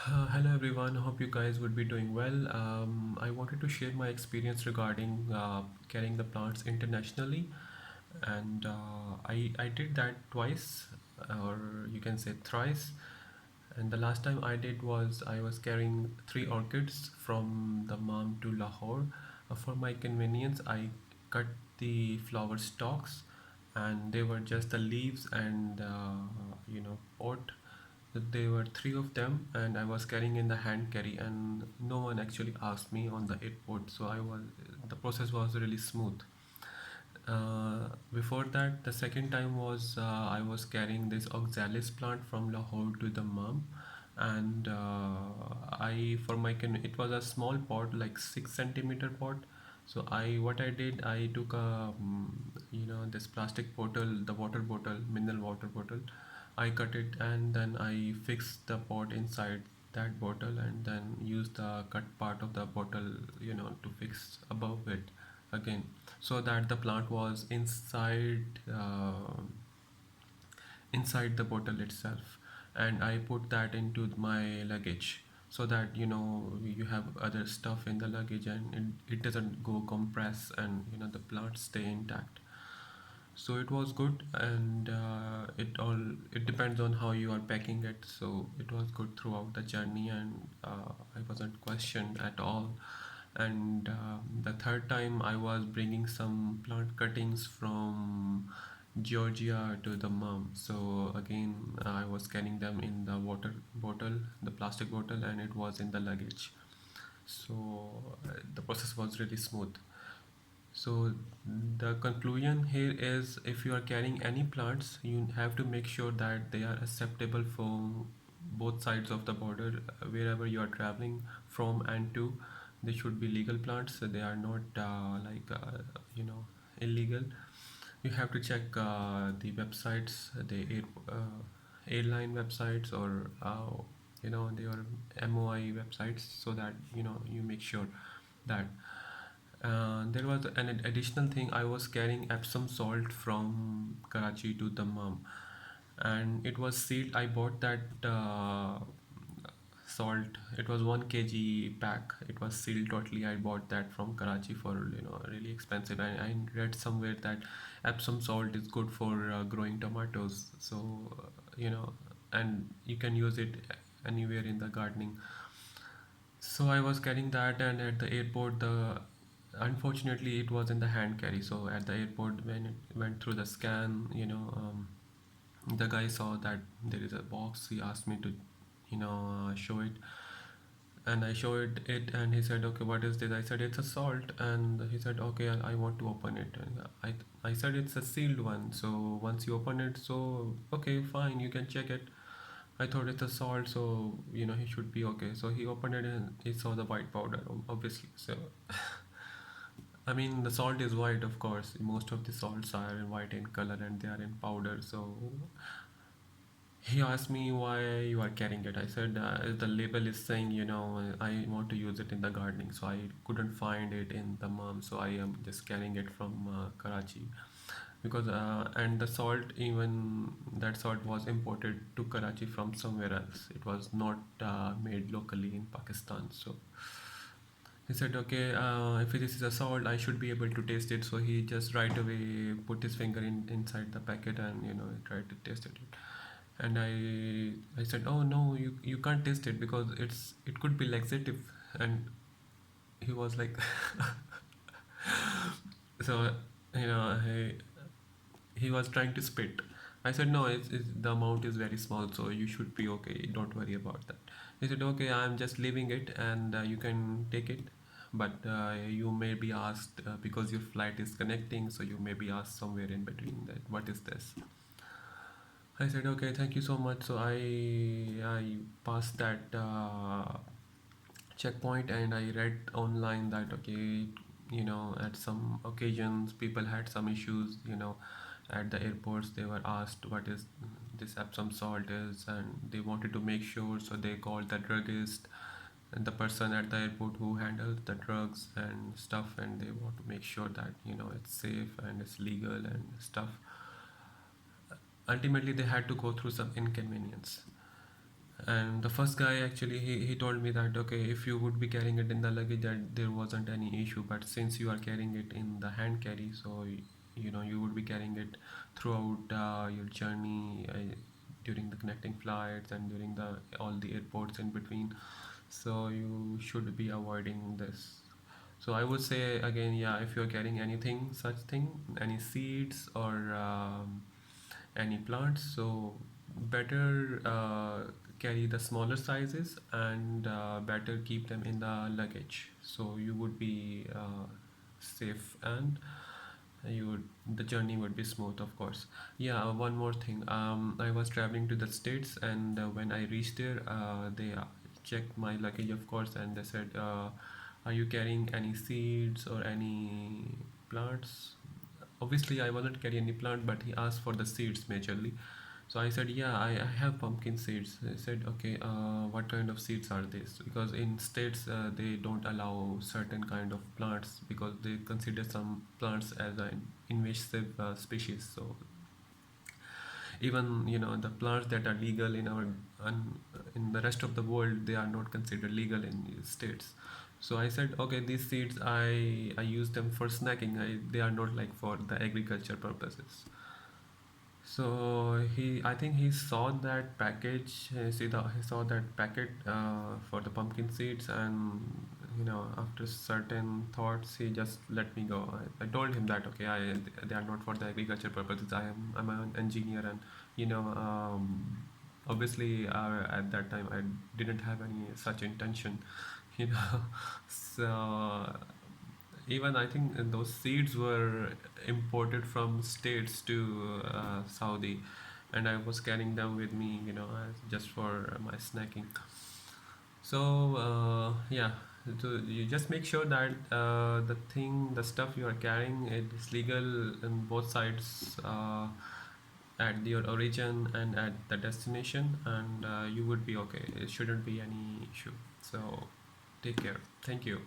Hello everyone, hope you guys would be doing well. I wanted to share my experience regarding carrying the plants internationally, and I did that twice, or you can say thrice. And the last time I did was I was carrying three orchids from the Dammam to Lahore. For my convenience, I cut the flower stalks, and they were just the leaves and pot. There were three of them, and I was carrying in the hand carry, and no one actually asked me on the airport. So the process was really smooth. Before that, the second time was I was carrying this oxalis plant from Lahore to the Dammam, and it was a small pot, like 6 centimeter pot. So what I did, I took this plastic bottle, the water bottle, mineral water bottle. I cut it and then I fixed the pot inside that bottle, and then used the cut part of the bottle, to fix above it again, so that the plant was inside the bottle itself. And I put that into my luggage, so that you have other stuff in the luggage, and it doesn't go compress, and the plants stay intact. So it was good, and it depends on how you are packing it. So it was good throughout the journey, and I wasn't questioned at all. And the third time I was bringing some plant cuttings from Georgia to the mom. So again, I was carrying them in the water bottle, the plastic bottle, and it was in the luggage. So the process was really smooth. So the conclusion here is, if you are carrying any plants, you have to make sure that they are acceptable from both sides of the border, wherever you are traveling from and to. They should be legal plants, so they are not illegal. You have to check the websites, the airline websites, or their MOI websites, so that you make sure that there was an additional thing. I was carrying Epsom salt from Karachi to Dammam, and it was sealed. I bought that salt. It was 1 kg pack. It was sealed totally. I bought that from Karachi for really expensive. And I read somewhere that Epsom salt is good for growing tomatoes. So and you can use it anywhere in the gardening. So I was carrying that, and at the airport, the unfortunately it was in the hand carry. So at the airport, when it went through the scan, the guy saw that there is a box. He asked me to, show it, and I showed it, and he said, "Okay, what is this?" I said, "It's a salt," and he said, "Okay, I want to open it." And I said, "It's a sealed one. So once you open it, so okay, fine, you can check it." I thought it's a salt, so he should be okay. So he opened it and he saw the white powder, obviously. So I mean, the salt is white, of course. Most of the salts are in white in color, and they are in powder. So he asked me why you are carrying it. I said, the label is saying, I want to use it in the gardening. So I couldn't find it in the mom. So I am just carrying it from Karachi, because and the salt, even that salt was imported to Karachi from somewhere else. It was not made locally in Pakistan. So he said, "Okay, if this is a salt, I should be able to taste it." So he just right away put his finger inside the packet, and tried to taste it. And I said, "Oh no, you can't taste it, because it could be laxative." And he was like, so he was trying to spit. I said, "No, the amount is very small, so you should be okay. Don't worry about that." He said, "Okay, I'm just leaving it, and you can take it, but you may be asked, because your flight is connecting, so you may be asked somewhere in between, that what is this." I said, "Okay, thank you so much." So I passed that checkpoint, and I read online that, okay, at some occasions people had some issues, at the airports. They were asked what is this Epsom salt is, and they wanted to make sure, so they called the druggist and the person at the airport who handles the drugs and stuff, and they want to make sure that it's safe and it's legal and stuff. Ultimately they had to go through some inconvenience. And the first guy actually he told me that okay, if you would be carrying it in the luggage, that there wasn't any issue, but since you are carrying it in the hand carry, so you know you would be carrying it throughout your journey, during the connecting flights and during the all the airports in between, so you should be avoiding this. So I would say again, yeah, if you're carrying anything such thing, any seeds or any plants, so better carry the smaller sizes, and better keep them in the luggage, so you would be safe, and you would, the journey would be smooth, of course. Yeah, one more thing. I was traveling to the States, and when I reached there, they checked my luggage, of course, and they said, "Are you carrying any seeds or any plants?" Obviously, I wasn't carrying any plant, but he asked for the seeds majorly. So I said, "Yeah, I have pumpkin seeds." He said, "Okay, what kind of seeds are these?" Because in states they don't allow certain kind of plants because they consider some plants as an invasive species. So even the plants that are legal in our in the rest of the world, they are not considered legal in states. So I said, okay, these seeds I use them for snacking. They are not like for the agriculture purposes. So I think he saw that package. He saw that packet for the pumpkin seeds, and after certain thoughts, he just let me go. I told him that okay, they are not for the agriculture purposes. I'm an engineer, and you know, obviously at that time I didn't have any such intention, you know. So even I think those seeds were imported from states to Saudi, and I was carrying them with me, just for my snacking. So yeah, you just make sure that the stuff you are carrying, it is legal in both sides, at your origin and at the destination, and you would be okay. It shouldn't be any issue. So take care. Thank you.